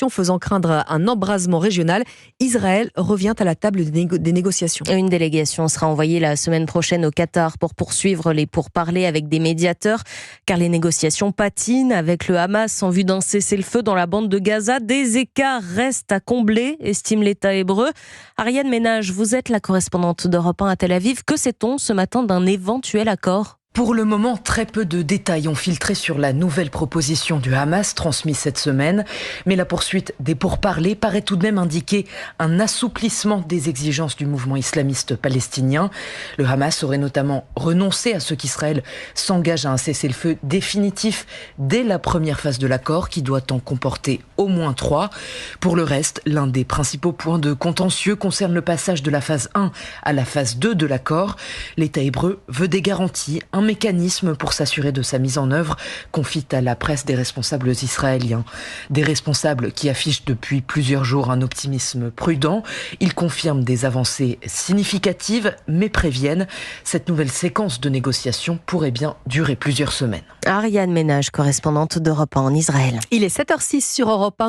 faisant craindre un embrasement régional. Israël revient à la table des négociations. Une délégation sera envoyée la semaine prochaine au Qatar pour poursuivre les pourparlers avec des médiateurs, car les négociations patinent avec le Hamas en vue d'un cessez-le-feu dans la bande de Gaza. Des écarts restent à combler, estime l'État hébreu. Ariane Ménage, vous êtes la correspondante d'Europe 1 à Tel Aviv. Que sait-on ce matin d'un éventuel accord ? Pour le moment, très peu de détails ont filtré sur la nouvelle proposition du Hamas transmise cette semaine. Mais la poursuite des pourparlers paraît tout de même indiquer un assouplissement des exigences du mouvement islamiste palestinien. Le Hamas aurait notamment renoncé à ce qu'Israël s'engage à un cessez-le-feu définitif dès la première phase de l'accord, qui doit en comporter au moins 3. Pour le reste, l'un des principaux points de contentieux concerne le passage de la phase 1 à la phase 2 de l'accord. L'État hébreu veut des garanties, un mécanisme pour s'assurer de sa mise en œuvre, confie à la presse des responsables israéliens. Des responsables qui affichent depuis plusieurs jours un optimisme prudent. Ils confirment des avancées significatives, mais préviennent, cette nouvelle séquence de négociations pourrait bien durer plusieurs semaines. Ariane Ménage, correspondante d'Europe 1 en Israël. Il est 7h06 sur Europe 1.